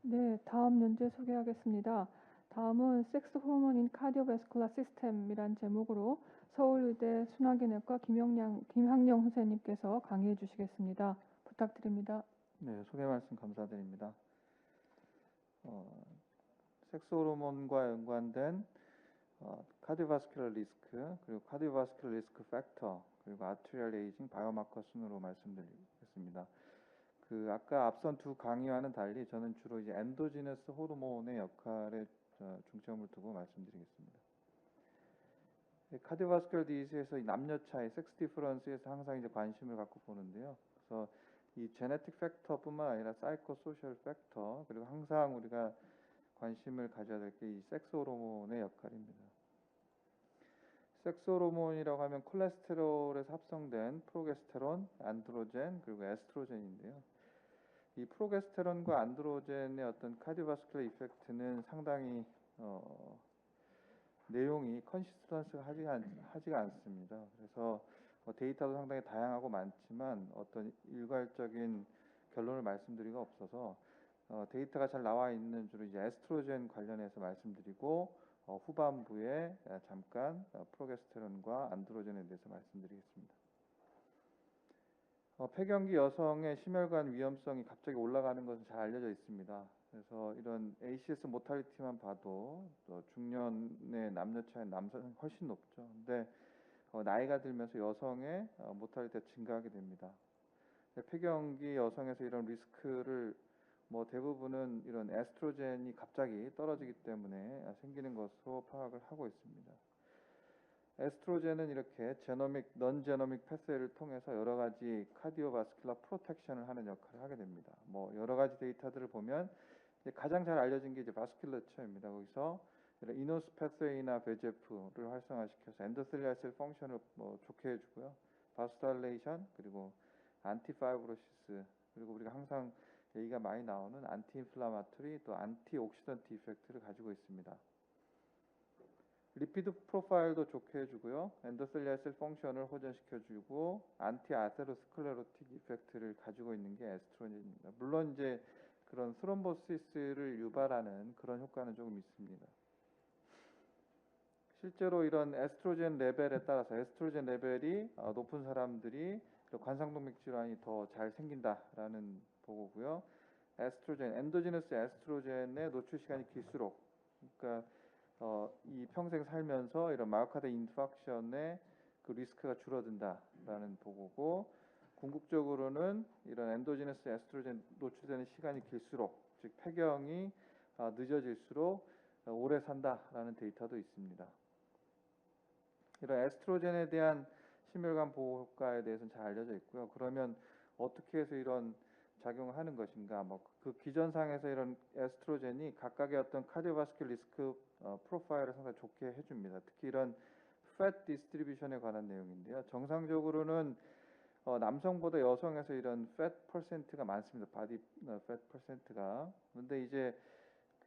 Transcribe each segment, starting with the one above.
네, 다음 연재 소개하겠습니다. 다음은 섹스 호르몬인 카디오베스쿨라 시스템이란 제목으로 서울의대 순환기내과 김향령 선생님께서 강의해 주시겠습니다. 부탁드립니다. 네, 소개 말씀 감사드립니다. 섹스 호르몬과 연관된 카디오바스큘러 리스크, 그리고 카디오바스큘러 리스크 팩터, 그리고 아트리얼 에이징 바이오마커 순으로 말씀드리겠습니다. 아까 앞선 두 강의와는 달리 저는 주로 이제 엔도지너스 호르몬의 역할에 중점을 두고 말씀드리겠습니다. 카디오바스큘러 디지즈에서 남녀 차이, 섹스 디퍼런스에서 항상 이제 관심을 갖고 보는데요. 그래서 이 제네틱 팩터뿐만 아니라 사이코 소셜 팩터, 그리고 항상 우리가 관심을 가져야 될 게 이 섹스 호르몬의 역할입니다. 섹스 호르몬이라고 하면 콜레스테롤에서 합성된 프로게스테론, 안드로젠, 그리고 에스트로젠인데요. 이 프로게스테론과 안드로젠의 어떤 카디오바스큘러 이펙트는 상당히 내용이 컨시스턴스가 하지가 않습니다. 그래서 데이터도 상당히 다양하고 많지만 어떤 일괄적인 결론을 말씀드리기가 없어서 데이터가 잘 나와 있는 주로 이제 에스트로젠 관련해서 말씀드리고 후반부에 잠깐 프로게스테론과 안드로젠에 대해서 말씀드리겠습니다. 폐경기 여성의 심혈관 위험성이 갑자기 올라가는 것은 잘 알려져 있습니다. 그래서 이런 ACS 모탈리티만 봐도 중년의 남녀 차이 남성이 훨씬 높죠. 근데 나이가 들면서 여성의 모탈리티가 증가하게 됩니다. 폐경기 여성에서 이런 리스크를 대부분은 이런 에스트로젠이 갑자기 떨어지기 때문에 생기는 것으로 파악을 하고 있습니다. 에스트로젠은 이렇게 넌 제노믹 패스웨이를 통해서 여러 가지 카디오바스큘러 프로텍션을 하는 역할을 하게 됩니다. 여러 가지 데이터들을 보면 가장 잘 알려진 게 이제 바스큘러처입니다. 거기서 이런 이노스 패스웨이나 VEGF를 활성화시켜서 엔도셀리알 셀 펑션을 좋게 해주고요. 바스달레이션, 그리고 안티파이브로시스, 그리고 우리가 항상 얘기가 많이 나오는 안티인플라마토리, 또 안티옥시던트 이펙트를 가지고 있습니다. 리피드 프로파일도 좋게 해주고요. 엔도셀리알 셀 펑션을 호전시켜주고 안티아테로스클레로틱 이펙트를 가지고 있는 게 에스트로젠입니다. 물론 이제 그런 스롬보시스를 유발하는 그런 효과는 조금 있습니다. 실제로 이런 에스트로젠 레벨에 따라서 에스트로젠 레벨이 높은 사람들이 관상동맥 질환이 더 잘 생긴다라는 보고고요. 엔도지너스 에스트로젠의 노출 시간이 길수록, 그러니까 이 평생 살면서 이런 마이오카드 인파크션의 그 리스크가 줄어든다라는 보고고, 궁극적으로는 이런 엔도지너스 에스트로젠 노출되는 시간이 길수록, 즉 폐경이 늦어질수록 오래 산다라는 데이터도 있습니다. 이런 에스트로젠에 대한 심혈관 보호 효과에 대해서는 잘 알려져 있고요. 그러면 어떻게 해서 이런 작용을 하는 것인가? 그 기전상에서 이런 에스트로젠이 각각의 어떤 카디오바스큘 리스크 프로파일을 상당히 좋게 해줍니다. 특히 이런 팻 디스트리뷰션에 관한 내용인데요. 정상적으로는 남성보다 여성에서 이런 팻 퍼센트가 많습니다. 바디 팻 퍼센트가. 그런데 이제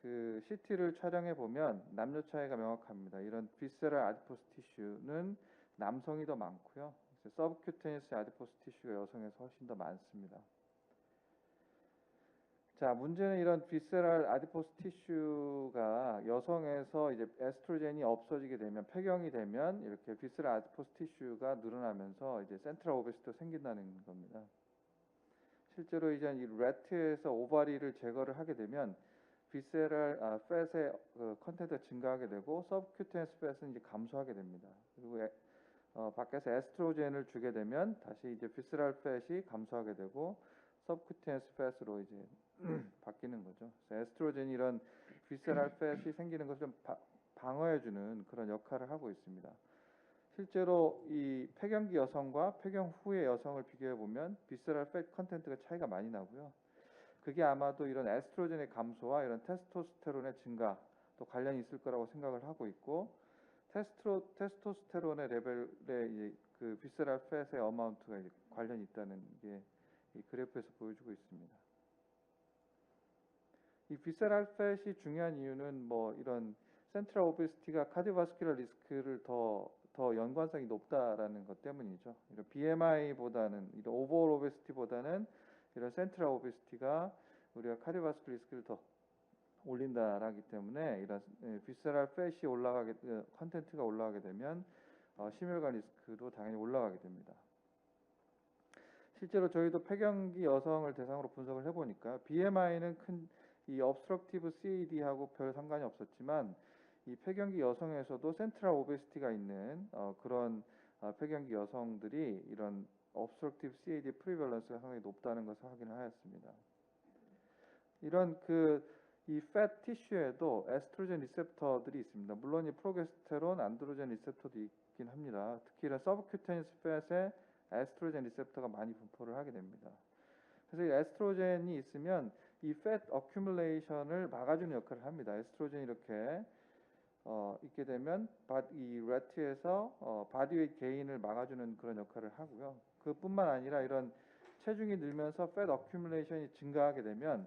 그 CT를 촬영해 보면 남녀 차이가 명확합니다. 이런 비세럴 아디포스 티슈는 남성이 더 많고요. 서브큐테니스 아디포스 티슈가 여성에서 훨씬 더 많습니다. 자, 문제는 이런 비세럴 아디포스 티슈가 여성에서 이제 에스트로젠이 없어지게 되면, 폐경이 되면 이렇게 비세럴 아디포스 티슈가 늘어나면서 이제 센트럴 오베시티가 생긴다는 겁니다. 실제로 이제 이 래트에서 오바리를 제거를 하게 되면 비세럴 팻의 컨텐츠가 증가하게 되고 서브큐테니스 팻은 이제 감소하게 됩니다. 그리고 밖에서 에스트로젠을 주게 되면 다시 이제 비세럴 팻이 감소하게 되고 서브큐테니스 팻으로 이제 바뀌는 거죠. 그래서 에스트로젠이 이런 비세럴 팻이 생기는 것을 좀 방어해주는 그런 역할을 하고 있습니다. 실제로 이 폐경기 여성과 폐경 후의 여성을 비교해 보면 비세럴 팻 컨텐츠가 차이가 많이 나고요. 그게 아마도 이런 에스트로젠의 감소와 이런 테스토스테론의 증가 또 관련이 있을 거라고 생각을 하고 있고, 테스토스테론의 레벨에 그 비세럴 팻의 어마운트가 관련이 있다는 게 이 그래프에서 보여주고 있습니다. 이 비세럴 팻이 중요한 이유는 이런 센트럴 오베시티가 카디오바스큘러 리스크를 더 연관성이 높다라는 것 때문이죠. 이런 BMI보다는 이런 오버올 오베시티보다는 이런 센트럴 오베시티가 우리가 카디오바스큘러 리스크를 더 올린다라기 때문에 이런 비세랄 팻이 올라가게 컨텐츠가 올라가게 되면 심혈관 리스크도 당연히 올라가게 됩니다. 실제로 저희도 폐경기 여성을 대상으로 분석을 해보니까 BMI는 큰 이 obstructive CAD하고 별 상관이 없었지만 이 폐경기 여성에서도 센트럴 오베시티가 있는 그런 폐경기 여성들이 이런 obstructive CAD 프리밸런스가 상당히 높다는 것을 확인을 하였습니다. 이런 이 fat 티슈에도 에스트로겐 리셉터들이 있습니다. 물론 이 프로게스테론, 안드로겐 리셉터도 있긴 합니다. 특히 이런 서브큐테니스 팻에 에스트로겐 리셉터가 많이 분포를 하게 됩니다. 그래서 이 에스트로겐이 있으면 이 fat accumulation을 막아주는 역할을 합니다. 에스트로겐이 이렇게 있게 되면 이 레트에서 바디웨이트 게인을 막아주는 그런 역할을 하고요. 그뿐만 아니라 이런 체중이 늘면서 fat accumulation이 증가하게 되면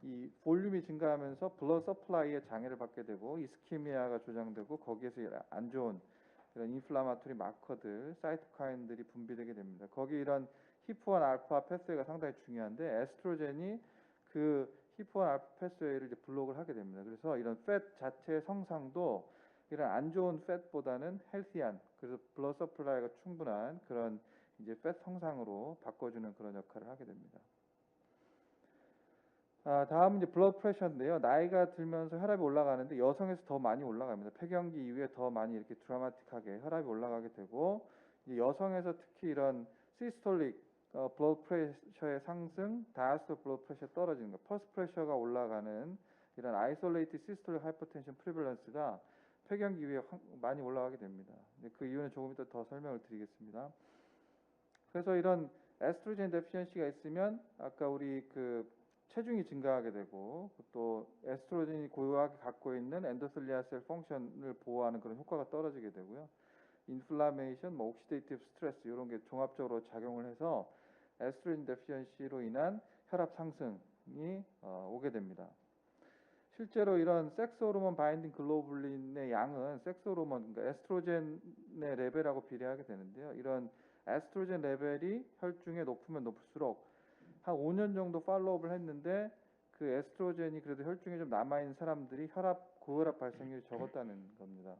이 볼륨이 증가하면서 블러드 서플라이에 장애를 받게 되고 이스케미아가 조장되고 거기에서 안 좋은 이런 인플라마토리 마커들, 사이토카인들이 분비되게 됩니다. 거기 이런 히프1 알파 패스웨이가 상당히 중요한데 에스트로겐이 그 히프1 알파 패스웨이를 이제 블록을 하게 됩니다. 그래서 이런 팻 자체의 성상도 이런 안 좋은 팻보다는 헬시한, 그래서 블러드 서플라이가 충분한 그런 이제 팻 성상으로 바꿔주는 그런 역할을 하게 됩니다. 다음은 이제 블러드 프레셔인데요. 나이가 들면서 혈압이 올라가는데 여성에서 더 많이 올라갑니다. 폐경기 이후에 더 많이 이렇게 드라마틱하게 혈압이 올라가게 되고 이제 여성에서 특히 이런 시스톨릭 블러드 프레셔의 상승, 다이아스톨 블러드 프레셔 떨어지는 것, 퍼스 프레셔가 올라가는 이런 아이솔레이트 시스톨릭 하이퍼텐션 프리밸런스가 폐경기 이후에 많이 올라가게 됩니다. 그 이유는 조금 이따 더 설명을 드리겠습니다. 그래서 이런 에스트로겐 데피션시가 있으면 아까 우리 체중이 증가하게 되고 또 에스트로겐이 고유하게 갖고 있는 엔도셀리아 셀 펑션을 보호하는 그런 효과가 떨어지게 되고요. 인플라메이션, 옥시데이티브 스트레스 이런 게 종합적으로 작용을 해서 에스트로겐 데피션시로 인한 혈압 상승이 오게 됩니다. 실제로 이런 섹스 호르몬 바인딩 글로불린의 양은 섹스 호르몬, 그러니까 에스트로겐의 레벨하고 비례하게 되는데요. 이런 에스트로겐 레벨이 혈중에 높으면 높을수록 한 5년 정도 팔로우업을 했는데 그 에스트로겐이 그래도 혈중에 좀 남아있는 사람들이 고혈압 발생률이 적었다는 겁니다.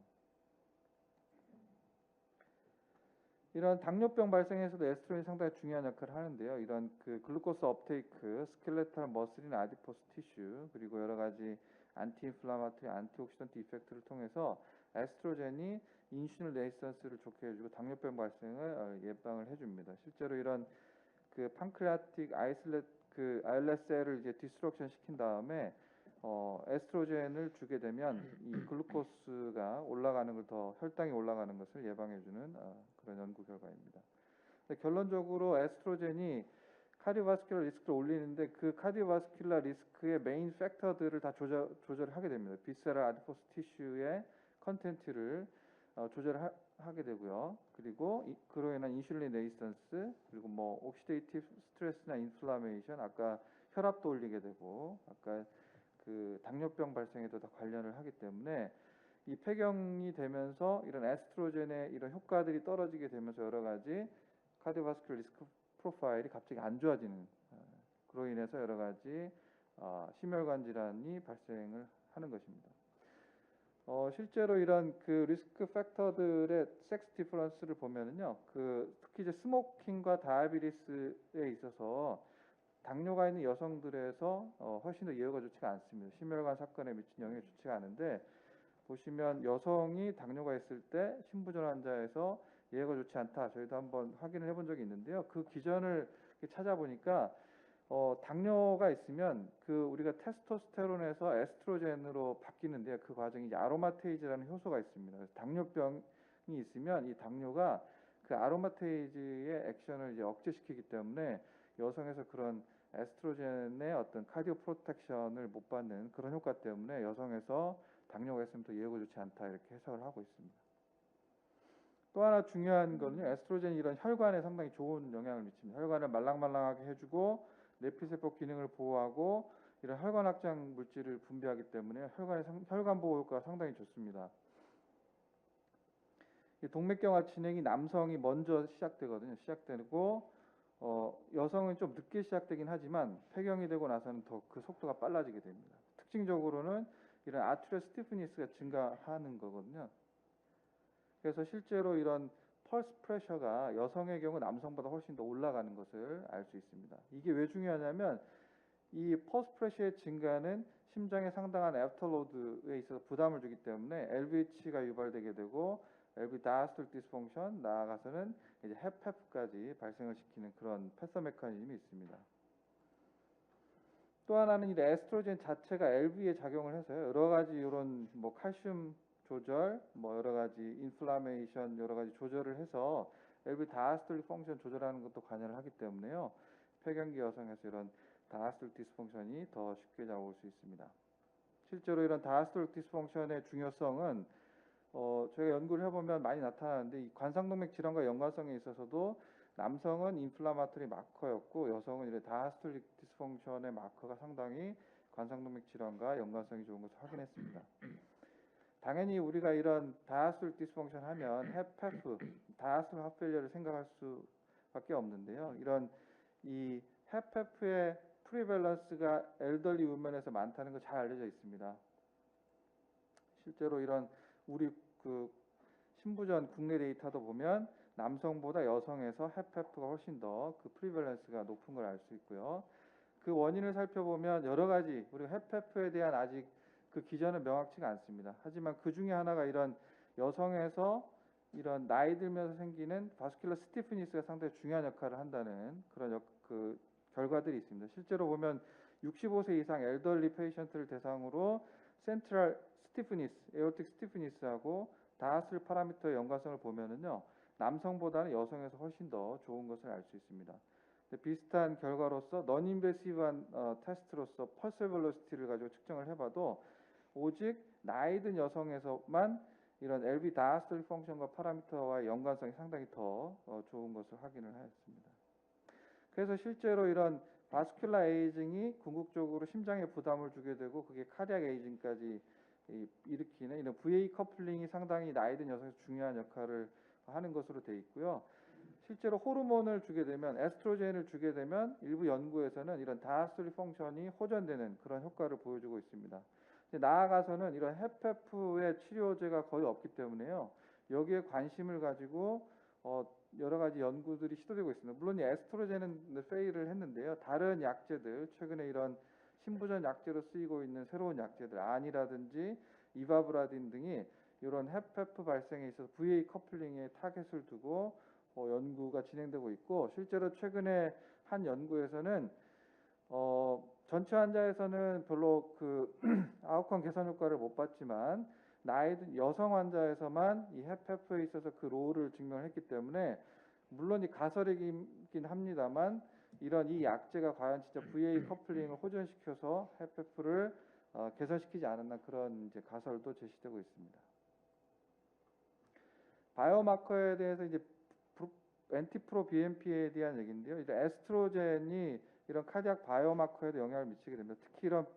이런 당뇨병 발생에서도 에스트로겐이 상당히 중요한 역할을 하는데요. 이런 글루코스 업테이크, 스켈레탈 머슬이나 아디포스 티슈, 그리고 여러 가지 안티인플라마토리, 안티옥시던트 이펙트를 통해서 에스트로겐이 인슐린 레지스턴스를 좋게 해주고 당뇨병 발생을 예방을 해줍니다. 실제로 이런 판크레아틱 아일렛셀을 이제 디스트럭션 시킨 다음에 에스트로겐을 주게 되면 이 글루코스가 올라가는 걸 더 혈당이 올라가는 것을 예방해주는 그런 연구 결과입니다. 결론적으로 에스트로겐이 카디오바스큘러 리스크를 올리는데 그 카디오바스큘러 리스크의 메인 팩터들을 다 조절하게 됩니다. 비세랄 아디포스 티슈의 컨텐츠를 조절하게 되고요. 그리고 그로 인한 인슐린 레지스턴스, 그리고 뭐 옥시데이티브 스트레스나 인플라메이션, 아까 혈압도 올리게 되고 아까 당뇨병 발생에도 다 관련을 하기 때문에 이 폐경이 되면서 이런 에스트로겐의 이런 효과들이 떨어지게 되면서 여러 가지 카디오바스큘러 리스크 프로파일이 갑자기 안 좋아지는, 그로 인해서 여러 가지 심혈관 질환이 발생을 하는 것입니다. 실제로 이런 리스크 팩터들의 섹스 디퍼런스를 보면은요, 특히 이제 스모킹과 다이아비티스에 있어서 당뇨가 있는 여성들에서 훨씬 더 예후가 좋지가 않습니다. 심혈관 사건에 미친 영향이 좋지가 않은데, 보시면 여성이 당뇨가 있을 때 신부전 환자에서 예후가 좋지 않다. 저희도 한번 확인을 해본 적이 있는데요. 그 기전을 찾아보니까 당뇨가 있으면 우리가 테스토스테론에서 에스트로겐으로 바뀌는데요. 그 과정이 이제 아로마테이즈라는 효소가 있습니다. 그래서 당뇨병이 있으면 이 당뇨가 아로마테이즈의 액션을 이제 억제시키기 때문에 여성에서 그런 에스트로겐의 어떤 카디오 프로텍션을 못 받는 그런 효과 때문에 여성에서 당뇨가 있으면 더 예후가 좋지 않다, 이렇게 해석을 하고 있습니다. 또 하나 중요한 거는요, 에스트로겐이 이런 혈관에 상당히 좋은 영향을 미칩니다. 혈관을 말랑말랑하게 해주고 내피세포 기능을 보호하고 이런 혈관 확장 물질을 분비하기 때문에 혈관 보호 효과가 상당히 좋습니다. 동맥경화 진행이 남성이 먼저 시작되거든요. 시작되고 여성은 좀 늦게 시작되긴 하지만 폐경이 되고 나서는 더 그 속도가 빨라지게 됩니다. 특징적으로는 이런 아트리얼 스티프니스가 증가하는 거거든요. 그래서 실제로 이런 펄스 프레셔가 여성의 경우 남성보다 훨씬 더 올라가는 것을 알 수 있습니다. 이게 왜 중요하냐면 이 펄스 프레셔의 증가는 심장에 상당한 애프터로드에 있어서 부담을 주기 때문에 LVH가 유발되게 되고 LV 다이아스톨릭 디스펑션, 나아가서는 이제 헤프까지 발생을 시키는 그런 패서 메커니즘이 있습니다. 또 하나는 이 에스트로겐 자체가 LV에 작용을 해서요. 여러 가지 이런 뭐 칼슘 조절, 뭐 여러 가지 인플라메이션 여러 가지 조절을 해서 LV 다이아스톨릭 펑션 조절하는 것도 관여를 하기 때문에요. 폐경기 여성에서 이런 다이아스톨릭 디스펑션이 더 쉽게 나올 수 있습니다. 실제로 이런 다이아스톨릭 디스펑션의 중요성은 저희가 연구를 해보면 많이 나타나는데 이 관상동맥 질환과 연관성에 있어서도 남성은 인플라마토리 마커였고 여성은 이런 다이아스톨릭 디스펑션의 마커가 상당히 관상동맥 질환과 연관성이 좋은 것을 확인했습니다. 당연히 우리가 이런 다이아스톨릭 디스펑션 하면 헤페프, 다이아스톨릭 하펠리어를 생각할 수밖에 없는데요. 이런 이 헤페프의 프리밸런스가 엘더리 우먼에서 많다는 거 잘 알려져 있습니다. 실제로 이런 우리 그 신부전 국내 데이터도 보면 남성보다 여성에서 헤페프가 훨씬 더 그 프리밸런스가 높은 걸 알 수 있고요. 그 원인을 살펴보면 여러 가지 우리가 헤페프에 대한 아직 그 기전은 명확치가 않습니다. 하지만 그 중에 하나가 이런 여성에서 이런 나이 들면서 생기는 바스큘러 스티프니스가 상당히 중요한 역할을 한다는 그런 그 결과들이 있습니다. 실제로 보면 65세 이상 엘더리 페이션트를 대상으로 센트럴 스티프니스, 에어틱 스티프니스하고 다하슬 파라미터의 연관성을 보면은요, 남성보다는 여성에서 훨씬 더 좋은 것을 알 수 있습니다. 비슷한 결과로서 non-invasive한 테스트로서 펄스 벨로시티를 가지고 측정을 해봐도 오직 나이 든 여성에서만 이런 LV 다이아스톨릭 펑션과 파라미터와의 연관성이 상당히 더 좋은 것을 확인을 하였습니다. 그래서 실제로 이런 바스큘라 에이징이 궁극적으로 심장에 부담을 주게 되고 그게 카디악 에이징까지 일으키는 이런 VA 커플링이 상당히 나이 든 여성에서 중요한 역할을 하는 것으로 되어 있고요. 실제로 호르몬을 주게 되면 에스트로겐을 주게 되면 일부 연구에서는 이런 다이아스톨릭 펑션이 호전되는 그런 효과를 보여주고 있습니다. 나아가서는 이런 헤페프의 치료제가 거의 없기 때문에요. 여기에 관심을 가지고 여러 가지 연구들이 시도되고 있습니다. 물론 이 에스트로겐은 페일을 했는데요. 다른 약제들, 최근에 이런 신부전 약제로 쓰이고 있는 새로운 약제들, 안이라든지 이바브라딘 등이 이런 헤페프 발생에 있어서 VA 커플링에 타겟을 두고 연구가 진행되고 있고, 실제로 최근에 한 연구에서는 전체 환자에서는 별로 그 아웃컴 개선 효과를 못 봤지만 나이 든 여성 환자에서만 이 헤페프에 있어서 그 롤을 증명했기 때문에, 물론 이 가설이긴 합니다만 이런 이 약제가 과연 진짜 VA 커플링을 호전시켜서 헤페프를 개선시키지 않았나, 그런 이제 가설도 제시되고 있습니다. 바이오마커에 대해서 이제 엔티프로 BMP에 대한 얘기인데요. 이제 에스트로겐이 이런 카디악 바이오마커에도 영향을 미치게 됩니다. 특히 이런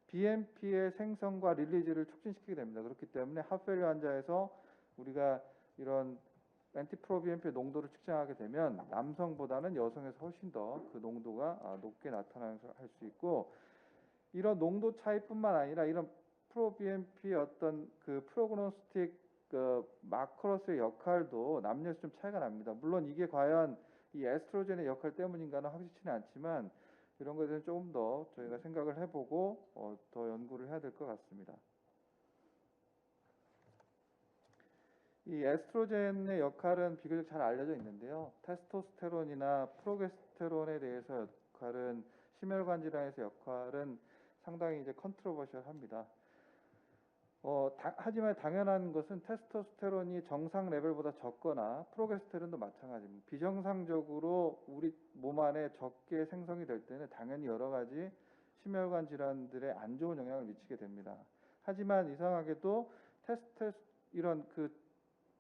BMP의 생성과 릴리즈를 촉진시키게 됩니다. 그렇기 때문에 하펠리오 환자에서 우리가 이런 엔티프로 BMP의 농도를 측정하게 되면 남성보다는 여성에서 훨씬 더 그 농도가 높게 나타나는 것을 할 수 있고, 이런 농도 차이뿐만 아니라 이런 프로 BMP의 어떤 그 프로그노스틱 그 마커로스의 역할도 남녀에서 좀 차이가 납니다. 물론 이게 과연 이 에스트로겐의 역할 때문인가는 확실치는 않지만 이런 것에 대해서 조금 더 저희가 생각을 해보고 더 연구를 해야 될 것 같습니다. 이 에스트로겐의 역할은 비교적 잘 알려져 있는데요. 테스토스테론이나 프로게스테론에 대해서 역할은, 심혈관 질환에서 역할은 상당히 이제 컨트로버셜합니다. 하지만 당연한 것은 테스토스테론이 정상 레벨보다 적거나 프로게스테론도 마찬가지입니다. 비정상적으로 우리 몸 안에 적게 생성이 될 때는 당연히 여러 가지 심혈관 질환들에 안 좋은 영향을 미치게 됩니다. 하지만 이상하게도 이런 그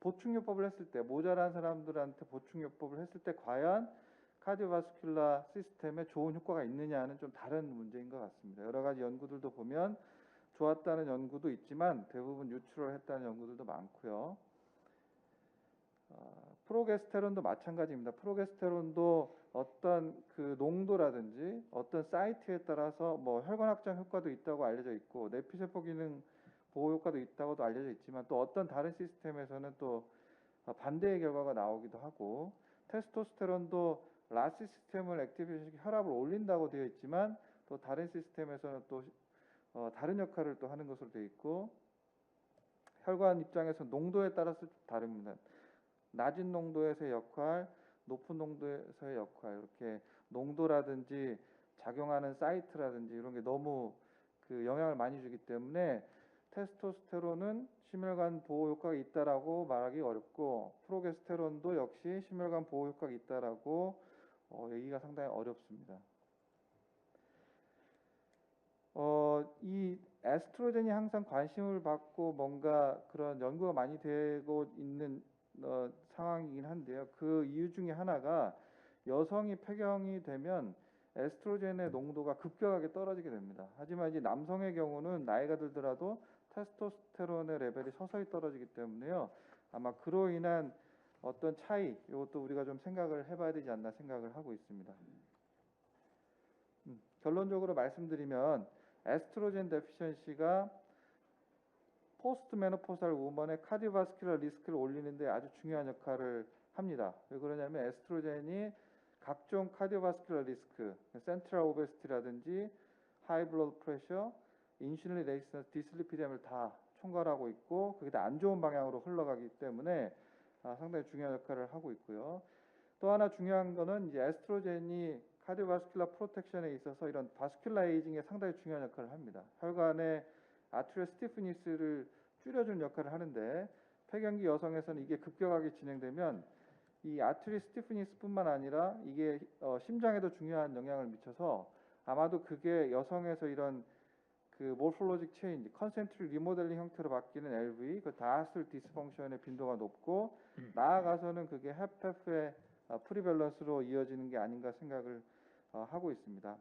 보충요법을 했을 때, 모자란 사람들한테 보충요법을 했을 때 과연 카디오바스큘라 시스템에 좋은 효과가 있느냐는 좀 다른 문제인 것 같습니다. 여러 가지 연구들도 보면 좋았다는 연구도 있지만 대부분 뉴트럴했다는 연구들도 많고요. 프로게스테론도 마찬가지입니다. 프로게스테론도 어떤 그 농도라든지 어떤 사이트에 따라서 뭐 혈관 확장 효과도 있다고 알려져 있고 내피세포 기능 보호 효과도 있다고도 알려져 있지만 또 어떤 다른 시스템에서는 또 반대의 결과가 나오기도 하고 테스토스테론도 라스 시스템을 액티베이션 혈압을 올린다고 되어 있지만 또 다른 시스템에서는 또 다른 역할을 또 하는 것으로 되어 있고 혈관 입장에서 농도에 따라서 다릅니다. 낮은 농도에서의 역할, 높은 농도에서의 역할 이렇게 농도라든지 작용하는 사이트라든지 이런 게 너무 그 영향을 많이 주기 때문에 테스토스테론은 심혈관 보호 효과가 있다라고 말하기 어렵고 프로게스테론도 역시 심혈관 보호 효과가 있다라고 얘기가 상당히 어렵습니다. 이 에스트로겐이 항상 관심을 받고 뭔가 그런 연구가 많이 되고 있는 상황이긴 한데요. 그 이유 중에 하나가 여성이 폐경이 되면 에스트로겐의 농도가 급격하게 떨어지게 됩니다. 하지만 이제 남성의 경우는 나이가 들더라도 테스토스테론의 레벨이 서서히 떨어지기 때문에요. 아마 그로 인한 어떤 차이, 이것도 우리가 좀 생각을 해봐야 되지 않나 생각을 하고 있습니다. 결론적으로 말씀드리면 에스트로겐 데피션시가 포스트 메노포살 우먼의 카디오바스큘러 리스크를 올리는데 아주 중요한 역할을 합니다. 왜 그러냐면 에스트로겐이 각종 카디오바스큘러 리스크, 센트럴 오베시티라든지 하이 블러드 프레셔, 인슐린 레지스턴스, 디슬리피뎀을 다 총괄하고 있고 그게 다 안 좋은 방향으로 흘러가기 때문에 상당히 중요한 역할을 하고 있고요. 또 하나 중요한 거는 이제 에스트로겐이 카디오바스큘러 프로텍션에 있어서 이런 바스큘라 에이징에 상당히 중요한 역할을 합니다. 혈관의 아트리얼 스티프니스를 줄여주는 역할을 하는데 폐경기 여성에서는 이게 급격하게 진행되면 이 아트리 스티프니스뿐만 아니라 이게 심장에도 중요한 영향을 미쳐서 아마도 그게 여성에서 이런 그 모르폴로직 체인지, 컨센트릭 리모델링 형태로 바뀌는 LV, 그 다하슬 디스펑션의 빈도가 높고 나아가서는 그게 헤페프의 프리밸런스로 이어지는 게 아닌가 생각을 하고 있습니다.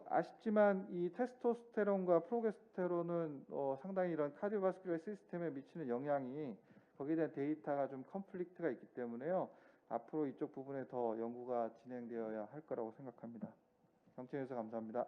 아쉽지만 이 테스토스테론과 프로게스테론은 상당히 이런 카디오바스큘러 시스템에 미치는 영향이 거기에 대한 데이터가 좀 컨플릭트가 있기 때문에요. 앞으로 이쪽 부분에 더 연구가 진행되어야 할 거라고 생각합니다. 경청해 주셔서 감사합니다.